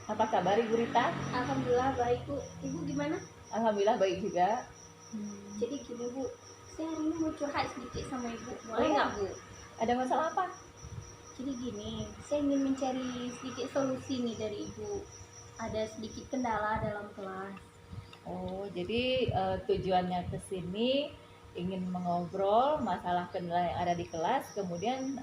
Apa kabar Ibu Rita? Alhamdulillah baik Bu. Ibu gimana? Alhamdulillah baik juga. Jadi gini Bu, saya hari ini mau curhat sedikit sama Ibu. Boleh Oh, nggak Bu? ada masalah apa? Jadi gini, saya ingin mencari sedikit solusi nih dari Ibu. Ada sedikit kendala dalam kelas. Oh, jadi tujuannya ke sini ingin mengobrol masalah kendala yang ada di kelas, kemudian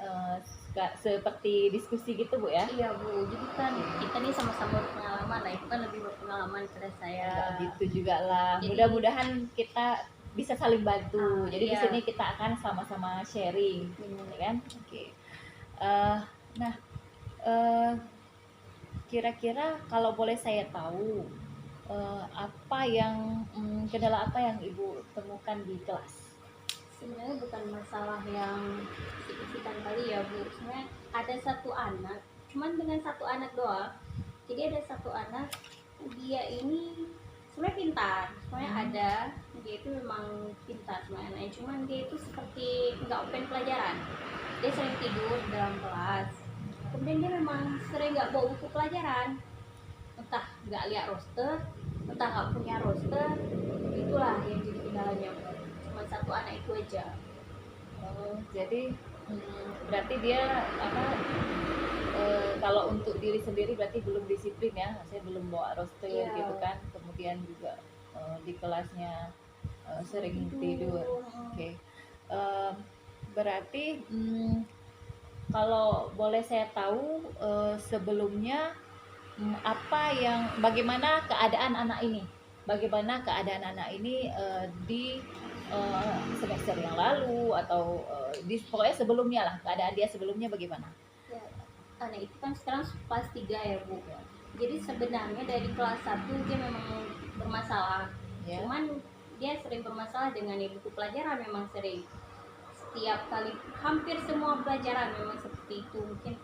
seperti diskusi gitu Bu ya? Iya Bu, jadi kan kita nih sama-sama berpengalaman lah. Ibu kan lebih berpengalaman pada saya. Enggak gitu juga lah. Jadi- Mudah-mudahan kita bisa saling bantu. Jadi di iya. sini kita akan sama-sama sharing, ya kan? Oke. Nah, eh, kira-kira kalau boleh saya tahu, apa yang kendala apa yang Ibu temukan di kelas? Sebenarnya bukan masalah yang signifikan kali ya Bu. Sebenarnya ada satu anak, cuman dengan satu anak doang. Jadi ada satu anak, dia ini sebenarnya pintar, sebenarnya ada, dia itu memang pintar sebenarnya anaknya, cuman dia itu seperti nggak open pelajaran. Dia sering tidur di dalam kelas, kemudian dia memang sering nggak bawa buku pelajaran, entah nggak lihat roster, entah nggak punya roster. Itulah yang jadi kendalanya Bu. Cuma satu anak itu aja. Oh, jadi berarti dia apa? Kalau untuk diri sendiri berarti belum disiplin ya, saya belum bawa roster Iya. gitu kan. Kemudian juga di kelasnya sering tidur. Oke. Eh, Berarti kalau boleh saya tahu sebelumnya apa yang bagaimana keadaan anak ini? Bagaimana keadaan anak ini di semester yang lalu atau di pokoknya sebelumnya lah, keadaan dia sebelumnya bagaimana? Ya, anak itu kan sekarang kelas 3 ya Bu. Jadi sebenarnya dari kelas 1 dia memang bermasalah. Ya. Cuman dia sering bermasalah dengan buku pelajaran, memang sering. Setiap kali hampir semua pelajaran memang seperti itu. Mungkin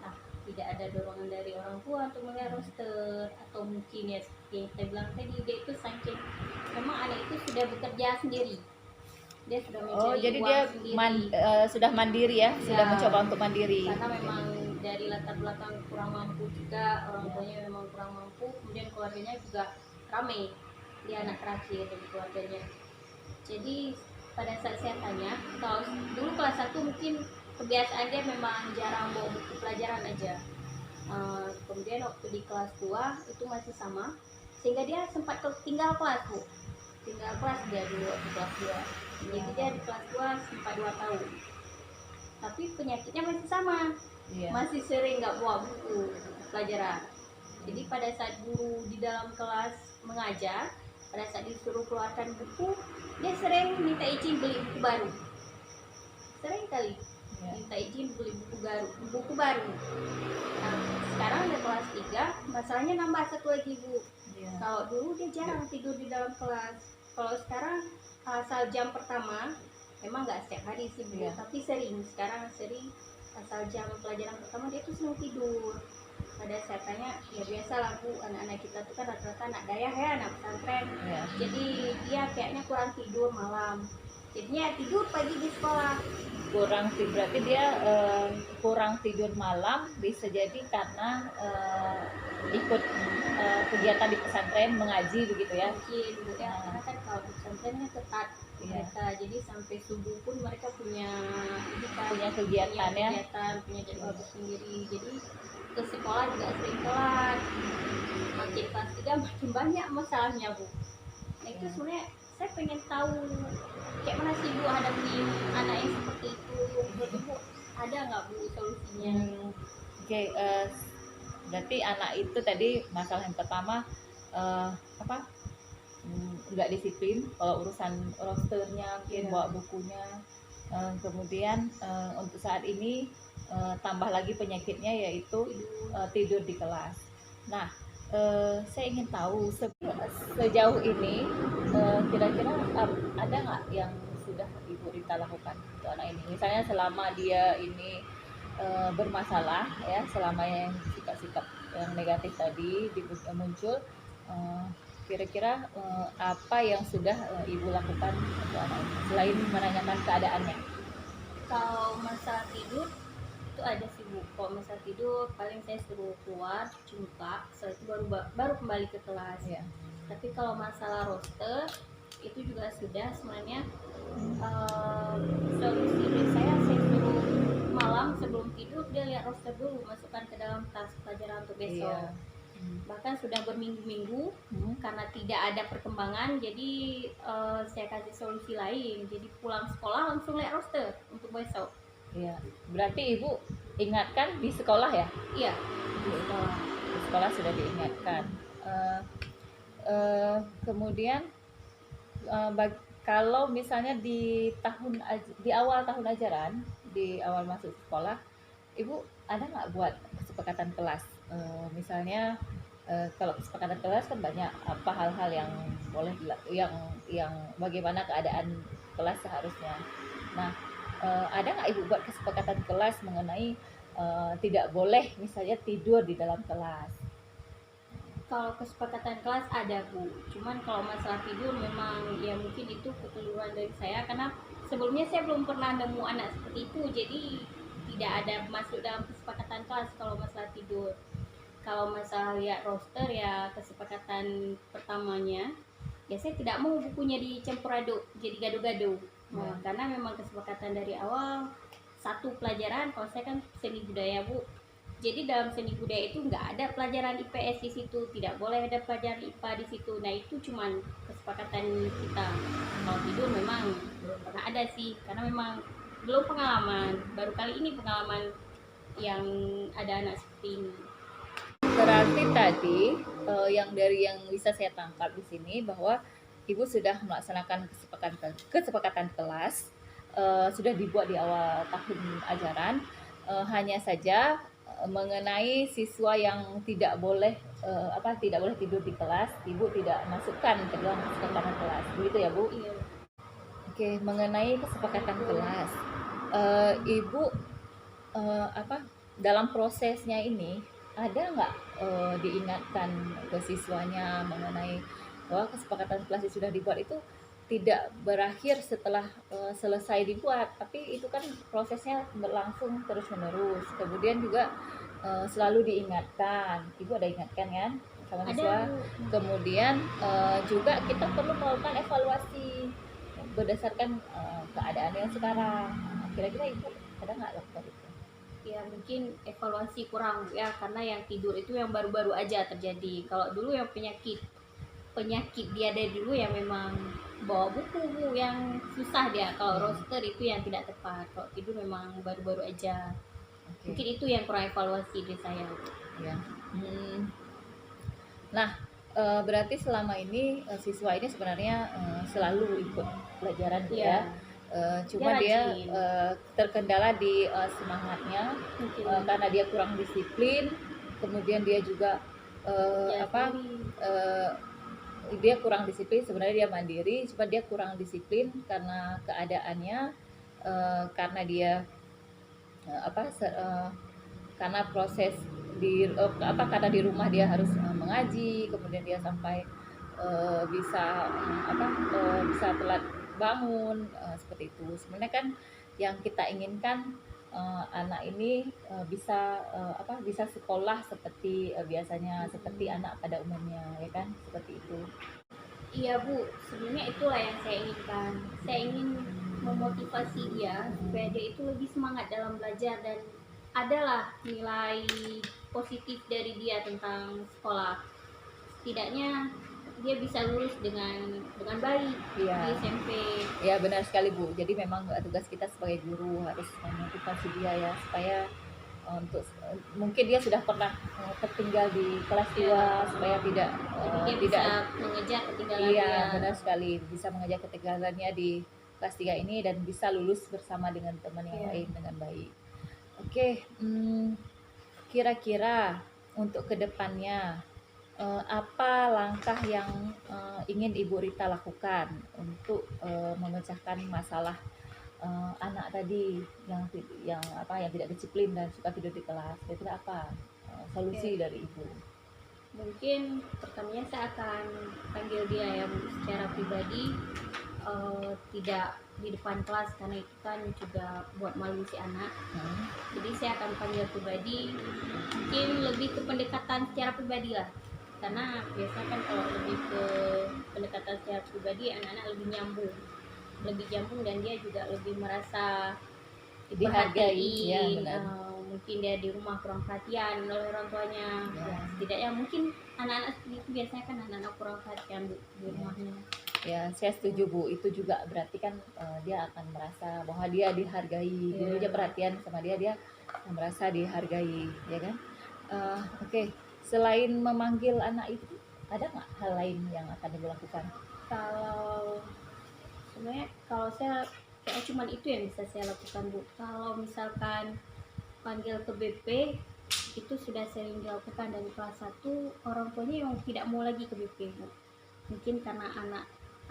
tidak ada dorongan dari orang tua untuk melihat roster, atau mungkin ya seperti yang saya bilang tadi, dia itu saking memang anak itu sudah bekerja sendiri. Dia sudah mencari Jadi uang dia sendiri. sudah mandiri ya, sudah Ya, mencoba untuk mandiri. karena memang dari latar belakang kurang mampu juga, orang tuanya memang kurang mampu, kemudian keluarganya juga ramai, dia anak terakhir dari keluarganya. Jadi pada saat saya tanya, kalau dulu kelas 1 mungkin kebiasaan dia memang jarang bawa buku pelajaran aja. Kemudian waktu di kelas 2 itu masih sama, sehingga dia sempat tinggal kelas Bu. Tinggal kelas dia dulu waktu kelas 2. Jadi dia di kelas 2 sempat 2 tahun. Tapi penyakitnya masih sama. Iya. Masih sering nggak bawa buku pelajaran. Jadi pada saat guru di dalam kelas mengajar, pada saat disuruh keluarkan buku, dia sering minta izin beli buku baru. Sering kali minta izin beli buku baru. Nah, sekarang udah kelas 3, masalahnya nambah satu lagi Bu. Kalau dulu dia jarang tidur di dalam kelas. Kalau sekarang asal jam pertama, memang nggak setiap hari sih Bu, tapi sering. Sekarang sering asal jam pelajaran pertama dia tuh sering tidur. Pada saya tanya, ya biasalah Bu, anak-anak kita tuh kan rata-rata anak dayah ya, anak pesantren. Jadi dia kayaknya kurang tidur malam. Jadinya tidur pagi di sekolah. Berarti dia kurang tidur malam, bisa jadi karena ikut kegiatan di pesantren mengaji begitu ya. Mungkin Bu ya, karena kan kalau di pesantrennya ketat mereka, jadi sampai subuh pun mereka punya kegiatan ya, punya jadwal sendiri. Jadi ke sekolah juga sering telat. Makin kelas 3 makin banyak masalahnya Bu. Nah itu sebenarnya saya pengen tahu kayak mana sih Bu hadapi anak yang seperti itu. Menurut Bu ada nggak Bu solusinya? Oke, berarti anak itu tadi masalah yang pertama nggak disiplin kalau urusan rosternya, mungkin bawa bukunya. Kemudian untuk saat ini tambah lagi penyakitnya yaitu tidur di kelas. Nah, saya ingin tahu sejauh ini kira-kira ada nggak yang sudah Ibu Rita lakukan untuk anak ini? Misalnya selama dia ini bermasalah ya, selama yang sikap-sikap yang negatif tadi muncul, kira-kira apa yang sudah Ibu lakukan untuk anak ini selain menanyakan keadaannya? Kalau masalah tidur itu aja sih Bu. Kalau misal tidur paling saya suruh keluar cuci muka, setelah itu baru kembali ke kelas. Iya. Tapi kalau masalah roster itu juga sudah sebenarnya solusi dari saya suruh malam sebelum tidur dia lihat roster dulu, masukkan ke dalam tas pelajaran untuk besok. Iya. Bahkan sudah berminggu-minggu karena tidak ada perkembangan, jadi saya kasih solusi lain. Jadi pulang sekolah langsung lihat roster untuk besok. Iya. Berarti Ibu ingatkan di sekolah ya? Iya, di sekolah. Di sekolah sudah diingatkan. Kemudian kalau misalnya di awal tahun ajaran, di awal masuk sekolah, Ibu ada nggak buat kesepakatan kelas? Misalnya kalau kesepakatan kelas kan banyak apa hal-hal yang boleh yang bagaimana keadaan kelas seharusnya. Nah, ada nggak Ibu buat kesepakatan kelas mengenai tidak boleh misalnya tidur di dalam kelas? Kalau kesepakatan kelas ada Bu, cuman kalau masalah tidur memang ya mungkin itu kekeliruan dari saya, karena sebelumnya saya belum pernah nemu anak seperti itu, jadi tidak ada masuk dalam kesepakatan kelas kalau masalah tidur. Kalau masalah lihat roster ya kesepakatan pertamanya ya saya tidak mau bukunya dicampur aduk jadi gado-gado. Nah, karena memang kesepakatan dari awal satu pelajaran, kalau saya kan seni budaya Bu, jadi dalam seni budaya itu nggak ada pelajaran IPS di situ, tidak boleh ada pelajaran IPA di situ. Nah itu cuman kesepakatan kita. Kalau tidur memang belum pernah ada sih, karena memang belum pengalaman, baru kali ini pengalaman yang ada anak seperti ini. Berarti tadi yang bisa saya tangkap di sini bahwa Ibu sudah melaksanakan kesepakatan kelas, sudah dibuat di awal tahun ajaran, hanya saja mengenai siswa yang tidak boleh tidur di kelas, Ibu tidak masukkan ke dalam kesepakatan kelas, begitu ya Bu? Iya. Oke, mengenai kesepakatan kelas, Ibu dalam prosesnya ini ada nggak diingatkan ke siswanya mengenai bahwa kesepakatan kelas yang sudah dibuat itu tidak berakhir setelah selesai dibuat, tapi itu kan prosesnya berlangsung terus-menerus. Kemudian juga selalu diingatkan, Ibu ada ingatkan kan sama siswa. Kemudian juga kita perlu melakukan evaluasi berdasarkan keadaan yang sekarang. Kira-kira Ibu ada nggak lakukan itu? Ya mungkin evaluasi kurang ya, karena yang tidur itu yang baru-baru aja terjadi. Kalau dulu yang penyakit dia dari dulu ya memang bawa buku yang susah dia. Kalau roster itu yang tidak tepat. Kalau tidur memang baru-baru aja. Mungkin itu yang kurang evaluasi dari saya. Ya. Nah, berarti selama ini siswa ini sebenarnya selalu ikut pelajaran ya. Cuma dia terkendala di semangatnya karena dia kurang disiplin, kemudian dia juga dia kurang disiplin, sebenarnya dia mandiri, cuma dia kurang disiplin karena keadaannya, karena dia karena proses karena di rumah dia harus mengaji, kemudian dia sampai bisa telat bangun, seperti itu. Sebenarnya kan yang kita inginkan anak ini bisa sekolah seperti biasanya, seperti anak pada umumnya, ya kan, seperti itu. Iya Bu, sebenarnya itulah yang saya inginkan. Saya ingin memotivasi dia supaya dia itu lebih semangat dalam belajar dan adalah nilai positif dari dia tentang sekolah. Setidaknya dia bisa lulus dengan baik di SMP. Ya benar sekali Bu. Jadi memang tugas kita sebagai guru harus memotivasi dia ya, supaya mungkin dia sudah pernah tertinggal di kelas 2 supaya tidak bisa mengejar ketinggalannya. Iya benar sekali, bisa mengejar ketinggalannya di kelas 3 ini dan bisa lulus bersama dengan teman yang lain dengan baik. Oke, kira-kira untuk kedepannya apa langkah yang ingin Ibu Rita lakukan untuk memecahkan masalah anak tadi yang tidak disiplin dan suka tidur di kelas? Kira-kira apa solusi dari Ibu? Mungkin pertamanya saya akan panggil dia ya Bu secara pribadi, tidak di depan kelas karena itu kan juga buat malu si anak. Jadi saya akan panggil pribadi, mungkin lebih ke pendekatan secara pribadi lah, karena biasanya kan kalau lebih ke pendekatan secara pribadi anak-anak lebih nyambung dan dia juga lebih merasa Dihargai, ya diperhatiin. benar. Mungkin dia di rumah kurang perhatian oleh orang tuanya, ya setidaknya mungkin anak-anak seperti itu biasanya kan anak-anak kurang perhatian di rumahnya. Ya, saya setuju Bu. Itu juga berarti kan dia akan merasa bahwa dia dihargai. Gurunya perhatian sama dia, dia merasa dihargai, ya kan? Oke. Selain memanggil anak itu, ada nggak hal lain yang akan Ibu lakukan? Kalau sebenarnya kalau saya kayak cuman itu yang bisa saya lakukan Bu. Kalau misalkan panggil ke BP itu sudah sering dilakukan dari kelas 1, orang tuanya yang tidak mau lagi ke BP Bu. Mungkin karena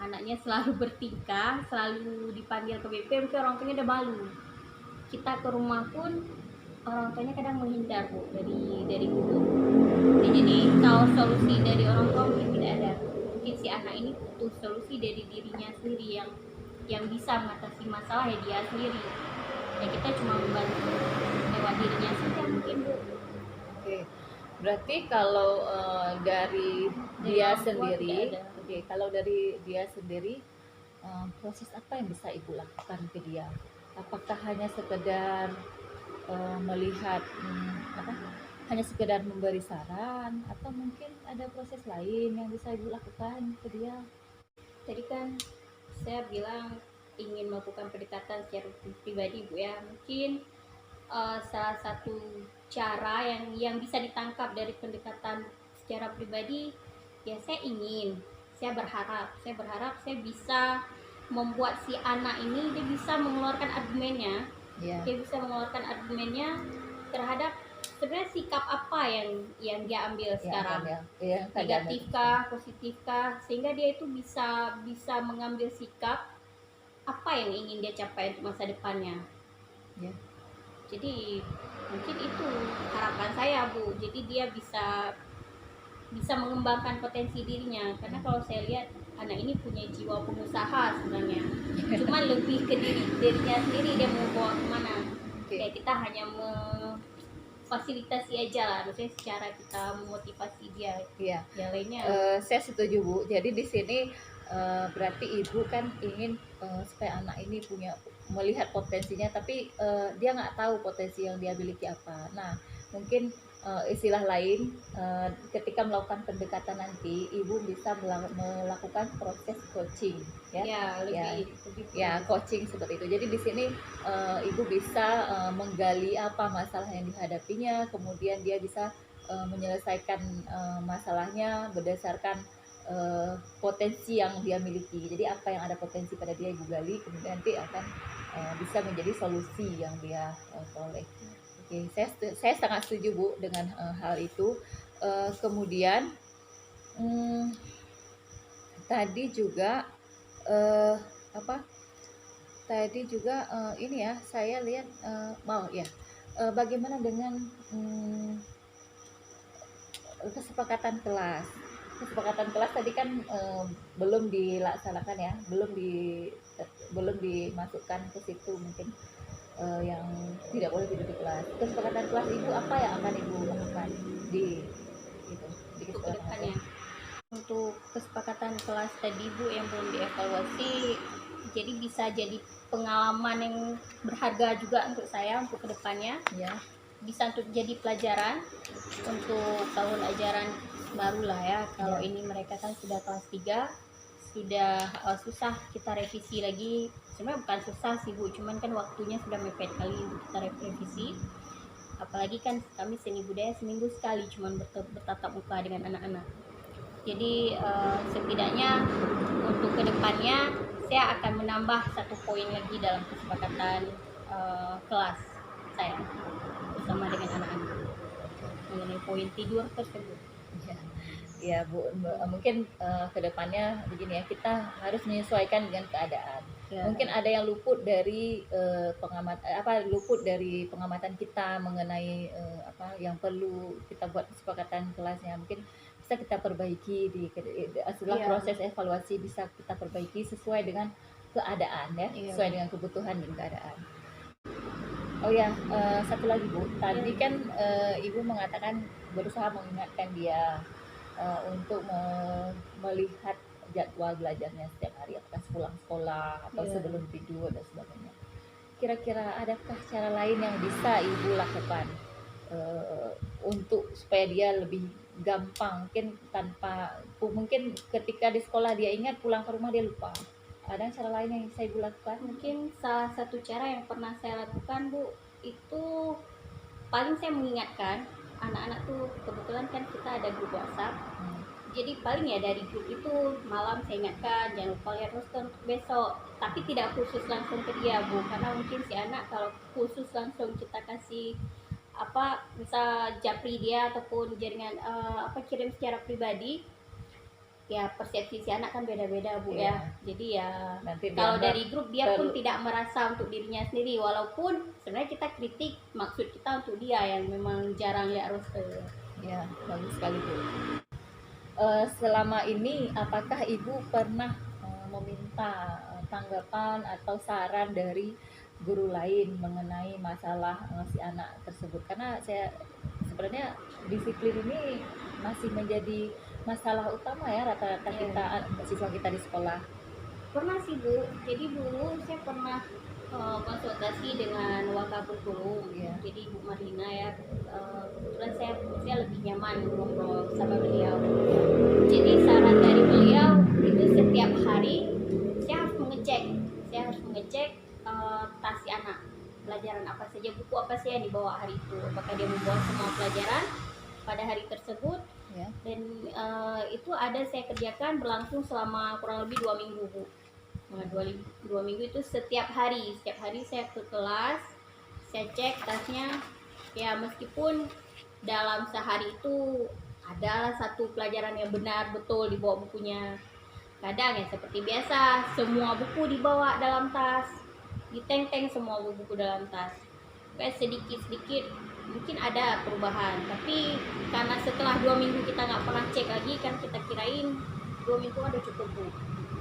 anaknya selalu bertingkah, selalu dipanggil ke BP, mungkin orang tuanya udah malu. Kita ke rumah pun orang tuanya kadang menghindar Bu dari guru. Jadi kalau solusi dari orang tua mungkin tidak ada. Mungkin si anak ini butuh solusi dari dirinya sendiri yang bisa mengatasi masalah ya dia sendiri. Ya kita cuma membantu lewat dirinya saja mungkin Bu. Oke. Berarti kalau dari dia sendiri, kalau dari dia sendiri, proses apa yang bisa Ibu lakukan ke dia? Apakah hanya sekedar melihat hanya sekedar memberi saran, atau mungkin ada proses lain yang bisa Ibu lakukan ke dia? Tadi kan saya bilang ingin melakukan pendekatan secara pribadi Bu ya. Mungkin salah satu cara yang bisa ditangkap dari pendekatan secara pribadi ya, saya berharap saya bisa membuat si anak ini dia bisa mengeluarkan argumennya. Dia bisa mengeluarkan argumennya terhadap sebenarnya sikap apa yang dia ambil sekarang, negatifkah, positifkah, sehingga dia itu bisa mengambil sikap apa yang ingin dia capai untuk masa depannya. Jadi mungkin itu harapan saya Bu, jadi dia bisa mengembangkan potensi dirinya, karena kalau saya lihat anak ini punya jiwa pengusaha sebenarnya, cuma lebih ke dirinya sendiri dia mau bawa kemana. Kayak kita hanya fasilitasi aja lah, maksudnya secara kita memotivasi dia. Yang lainnya saya setuju Bu. Jadi di sini berarti Ibu kan ingin supaya anak ini melihat potensinya, tapi dia nggak tahu potensi yang dia miliki apa. Nah, mungkin istilah lain, ketika melakukan pendekatan nanti Ibu bisa melakukan proses coaching, lebih coaching seperti itu. Jadi di sini Ibu bisa menggali apa masalah yang dihadapinya, kemudian dia bisa menyelesaikan masalahnya berdasarkan potensi yang dia miliki. Jadi apa yang ada potensi pada dia Ibu gali, kemudian nanti akan bisa menjadi solusi yang dia peroleh. Oke, saya sangat setuju Bu dengan hal itu. Kemudian tadi juga ini ya, saya lihat bagaimana dengan kesepakatan kelas. Kesepakatan kelas tadi kan belum dilaksanakan ya, belum dimasukkan ke situ mungkin yang tidak boleh tidur di kelas. Kesepakatan kelas Ibu apa yang akan Ibu lakukan di kedepannya? Untuk kesepakatan kelas tadi Bu yang belum dievaluasi, jadi bisa jadi pengalaman yang berharga juga untuk saya untuk kedepannya. Bisa untuk jadi pelajaran untuk tahun ajaran baru lah ya. Kalau ini mereka kan sudah kelas 3, sudah susah kita revisi lagi. Sebenarnya bukan susah sih Bu, cuman kan waktunya sudah mepet kali untuk kita revisi. Apalagi kan kami seni budaya seminggu sekali cuman bertatap muka dengan anak-anak. Jadi setidaknya untuk kedepannya saya akan menambah 1 poin lagi dalam kesepakatan kelas saya bersama dengan anak-anak mengenai poin tidur tersebut. Ya Bu, mungkin kedepannya begini ya, kita harus menyesuaikan dengan keadaan. Mungkin ada yang luput dari luput dari pengamatan kita mengenai apa yang perlu kita buat kesepakatan kelasnya. Mungkin bisa kita perbaiki setelah proses evaluasi, bisa kita perbaiki sesuai dengan keadaan ya, Iya. sesuai dengan kebutuhan dan keadaan. Oh ya, satu lagi Bu, tadi kan Ibu mengatakan berusaha mengingatkan dia untuk melihat jadwal belajarnya setiap hari, apakah pulang sekolah atau Iya. sebelum tidur dan sebagainya. Kira-kira adakah cara lain yang bisa Ibu lakukan untuk supaya dia lebih gampang, mungkin mungkin ketika di sekolah dia ingat, pulang ke rumah dia lupa. Ada cara lain yang bisa Ibu lakukan? Mungkin salah satu cara yang pernah saya lakukan Bu, itu paling saya mengingatkan anak-anak tuh, kebetulan kan kita ada grup WhatsApp. Jadi paling ya dari grup itu malam saya ingatkan jangan lupa lihat roster untuk besok, tapi tidak khusus langsung ke dia Bu, karena mungkin si anak kalau khusus langsung kita kasih apa bisa japri dia ataupun jaringan kirim secara pribadi, ya persepsi si anak kan beda-beda Bu Iya. ya. Jadi ya Nanti kalau dianggap dari grup dia pun tidak merasa untuk dirinya sendiri, walaupun sebenarnya kita kritik maksud kita untuk dia yang memang jarang lihat roster. Ya, bagus sekali Bu. Selama ini apakah Ibu pernah meminta tanggapan atau saran dari guru lain mengenai masalah si anak tersebut? Karena saya sebenarnya disiplin ini masih menjadi masalah utama ya rata-rata Iya. kita siswa kita di sekolah. Pernah sih Bu, jadi dulu saya pernah konsultasi dengan Wakapul Iya. jadi Bu Marlina ya. Kebetulan saya lebih nyaman ngobrol sama beliau. Jadi saran dari beliau itu setiap hari saya harus mengecek tas si anak, pelajaran apa saja, buku apa sih yang dibawa hari itu, apakah dia membawa semua pelajaran pada hari tersebut. Ya. Dan itu ada saya kerjakan berlangsung selama kurang lebih 2 minggu Bu. Nah, 2 minggu itu setiap hari saya ke kelas, saya cek tasnya, ya meskipun dalam sehari itu adalah satu pelajaran yang benar betul dibawa bukunya, kadang ya seperti biasa semua buku dibawa dalam tas, diteng-teng semua buku dalam tas, kayak sedikit-sedikit mungkin ada perubahan, tapi karena setelah 2 minggu kita nggak pernah cek lagi kan, kita kirain 2 minggu ada cukup Bu,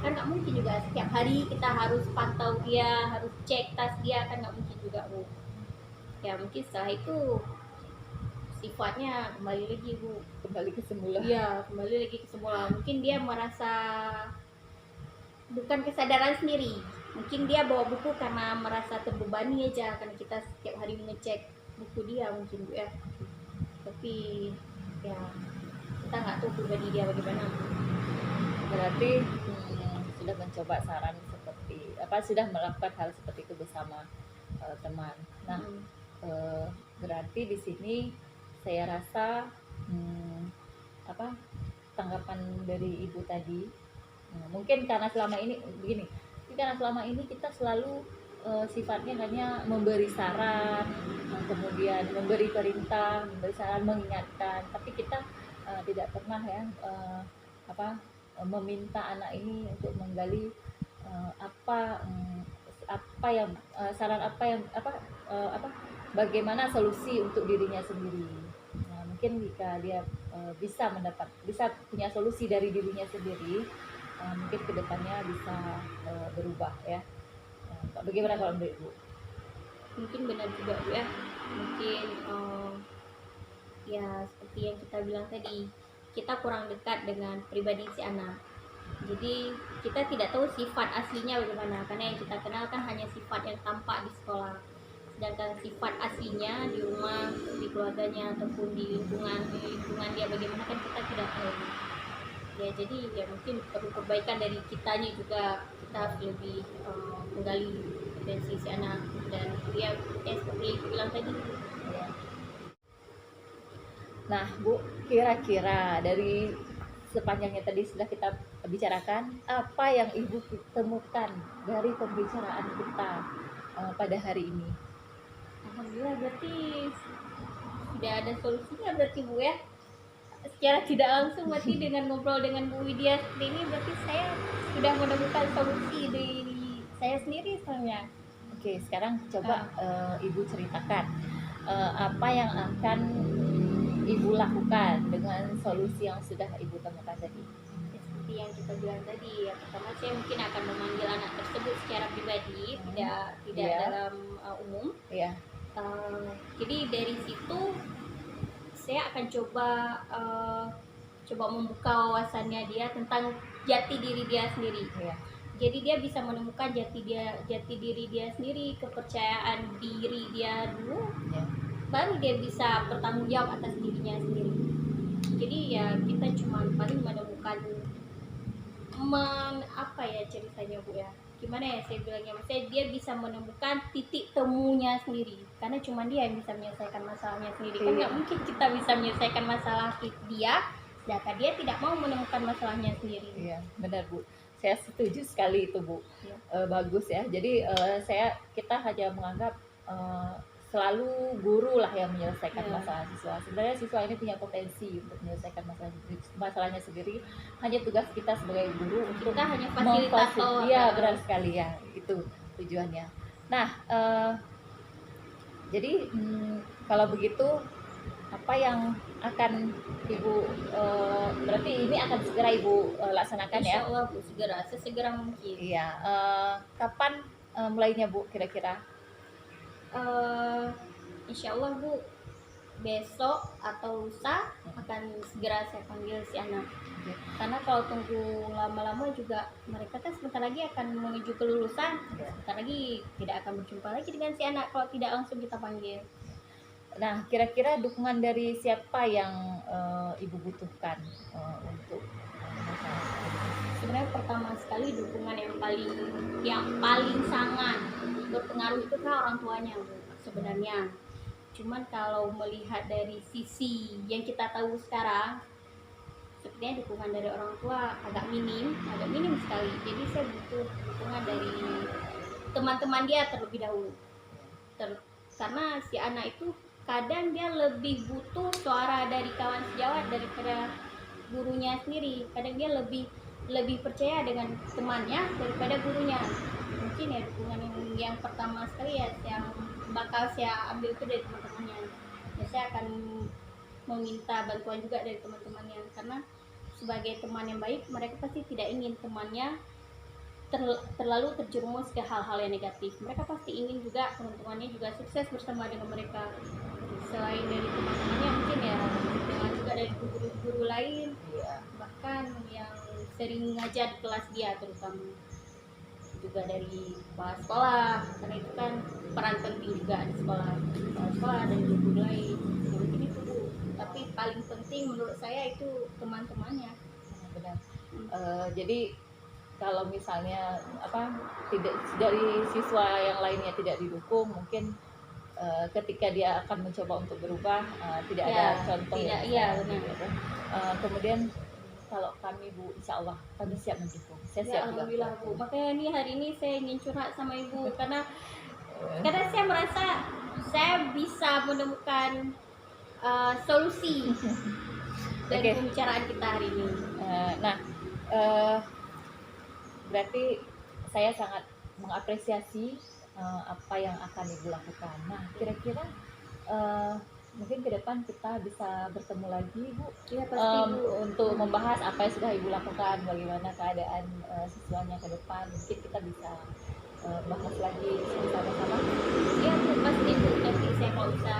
kan nggak mungkin juga setiap hari kita harus pantau dia, harus cek tas dia, kan nggak mungkin juga Bu. Ya mungkin setelah itu sifatnya kembali lagi Bu, Kembali ke semula. iya kembali lagi ke semula. Mungkin dia merasa bukan kesadaran sendiri, mungkin dia bawa buku karena merasa terbebani aja, karena kita setiap hari mengecek buku dia mungkin Bu ya. Tapi ya kita nggak tahu pribadi dia bagaimana. Berarti sudah mencoba saran seperti apa, sudah melakukan hal seperti itu bersama teman. Nah, berarti di sini saya rasa tanggapan dari Ibu tadi mungkin karena selama ini begini, karena selama ini kita selalu sifatnya hanya memberi saran, kemudian memberi perintah, memberi saran, mengingatkan, tapi kita tidak pernah ya meminta anak ini untuk menggali apa yang saran bagaimana solusi untuk dirinya sendiri. Nah, mungkin jika dia bisa punya solusi dari dirinya sendiri, mungkin kedepannya bisa berubah ya. Bagaimana kalau menurut Bu? Mungkin benar juga Bu ya, mungkin ya seperti yang kita bilang tadi, kita kurang dekat dengan pribadi si anak, jadi kita tidak tahu sifat aslinya bagaimana, karena yang kita kenal kan hanya sifat yang tampak di sekolah, sedangkan sifat aslinya di rumah, di keluarganya ataupun di lingkungan dia bagaimana kan kita tidak tahu ya. Jadi ya mungkin perlu perbaikan dari kitanya juga, kita harus lebih menggali potensi si anak, dan dia seperti bilang tadi. Nah Bu, kira-kira dari sepanjangnya tadi sudah kita bicarakan, apa yang Ibu temukan dari pembicaraan kita pada hari ini? Alhamdulillah, berarti sudah ada solusinya berarti Bu ya. Secara tidak langsung berarti dengan ngobrol dengan Bu Widya seperti ini, berarti saya sudah menemukan solusi dari saya sendiri soalnya. Oke, sekarang coba Ibu ceritakan apa yang akan Ibu lakukan dengan solusi yang sudah Ibu temukan tadi. seperti yang kita bilang tadi, yang pertama saya mungkin akan memanggil anak tersebut secara pribadi, tidak Iya. dalam umum. Iya. Jadi dari situ saya akan coba membuka wawasannya dia tentang jati diri dia sendiri. Iya. Jadi dia bisa menemukan jati diri dia sendiri, kepercayaan diri dia dulu, Iya. baru dia bisa bertanggung jawab atas dirinya sendiri. Jadi ya kita cuma paling menemukan apa ya ceritanya Bu ya, gimana ya saya bilangnya, maksudnya dia bisa menemukan titik temunya sendiri, karena cuma dia yang bisa menyelesaikan masalahnya sendiri. Kan nggak mungkin kita bisa menyelesaikan masalah dia sedangkan dia tidak mau menemukan masalahnya sendiri. Iya, benar Bu. Saya setuju sekali itu Bu. Iya. Bagus ya. Jadi kita hanya menganggap selalu guru lah yang menyelesaikan Iya. masalah siswa. Sebenarnya siswa ini punya potensi untuk menyelesaikan masalahnya sendiri. Hanya tugas kita sebagai guru untuk Kita hanya fasilitator. Iya, benar sekali ya. Itu tujuannya. Nah, jadi kalau begitu apa yang akan Ibu berarti ini akan segera Ibu laksanakan ya? Insya Allah Bu, sesegera mungkin. Iya. Kapan mulainya Bu kira-kira? Insya Allah Bu, besok atau lusa akan segera saya panggil si anak. Karena kalau tunggu lama-lama juga mereka kan sebentar lagi akan menuju kelulusan, sebentar lagi tidak akan berjumpa lagi dengan si anak kalau tidak langsung kita panggil. Nah, kira-kira dukungan dari siapa yang Ibu butuhkan untuk sebenarnya pertama sekali dukungan yang paling sangat berpengaruh itu kan orang tuanya Bu, sebenarnya. Cuman kalau melihat dari sisi yang kita tahu sekarang, sepertinya dukungan dari orang tua agak minim sekali. Jadi saya butuh dukungan dari teman-teman dia terlebih dahulu. Karena si anak itu kadang dia lebih butuh suara dari kawan sejawat daripada gurunya sendiri. Kadang dia lebih percaya dengan temannya daripada gurunya. Mungkin ya dukungan yang pertama sekali ya yang bakal saya ambil itu dari teman-temannya. Ya, saya akan meminta bantuan juga dari teman-temannya, karena sebagai teman yang baik mereka pasti tidak ingin temannya terlalu terjerumus ke hal-hal yang negatif. Mereka pasti ingin juga teman-temannya juga sukses bersama dengan mereka. Selain dari teman-temannya mungkin ya dengan juga dari guru-guru lain, bahkan yang sering ngajar di kelas dia, terutama juga dari kepala sekolah, karena itu kan peran penting juga di sekolah, kepala sekolah dan guru lain. Mungkin itu Bu, tapi paling penting menurut saya itu teman-temannya. Benar. Jadi kalau misalnya tidak dari siswa yang lainnya tidak didukung, mungkin ketika dia akan mencoba untuk berubah tidak ada contoh tidak, yang benar. Kemudian kalau kami Bu, insya Allah kami siap mendukung. Saya siap juga. Alhamdulillah Bu. Makanya hari ini saya ingin curhat sama Ibu karena saya merasa saya bisa menemukan solusi dari pembicaraan kita hari ini. Berarti saya sangat mengapresiasi apa yang akan Ibu lakukan. Nah, kira-kira mungkin ke depan kita bisa bertemu lagi Bu, ya, pasti, Bu. untuk membahas apa yang sudah Ibu lakukan, bagaimana keadaan siswanya ke depan. Mungkin kita bisa bahas lagi bersama-sama. Iya Bu, pasti Bu. Nanti saya kalau bisa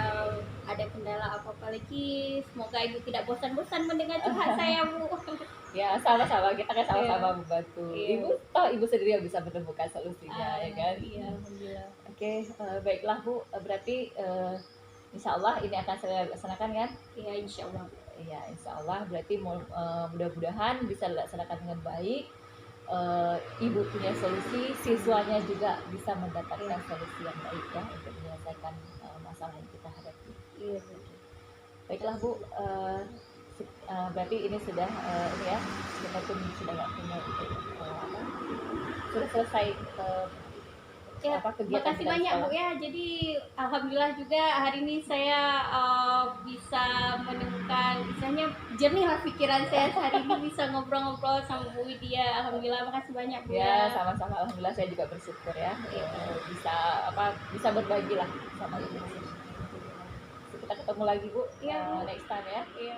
ada kendala apa-apa lagi, semoga Ibu tidak bosan-bosan mendengar curhat saya Bu. Ya, sama-sama, kita kan sama-sama membantu. Ibu sendiri yang bisa menemukan solusinya, ya kan? Iya, alhamdulillah. Oke, baiklah Bu, berarti insya Allah ini akan saya laksanakan kan? Iya, insya Allah. Iya, insya Allah. Berarti mudah-mudahan bisa dilaksanakan dengan baik. Ibu punya solusi, siswanya juga bisa mendapatkan solusi yang baik ya untuk menyelesaikan masalah yang kita hadapi. Iya. Baiklah Bu, berarti ini sudah ini ya, kita pun sudah nggak punya sudah selesai kegiatan. Makasih banyak Bu ya. Jadi alhamdulillah juga hari ini saya bisa menemukan, misalnya jernih lah pikiran saya hari ini, bisa ngobrol-ngobrol sama Bu Widya. Alhamdulillah, makasih banyak Bu ya. Sama-sama, alhamdulillah saya juga bersyukur ya, bisa berbagi lah sama Ibu. Kita ketemu lagi Bu, next time ya. Iya.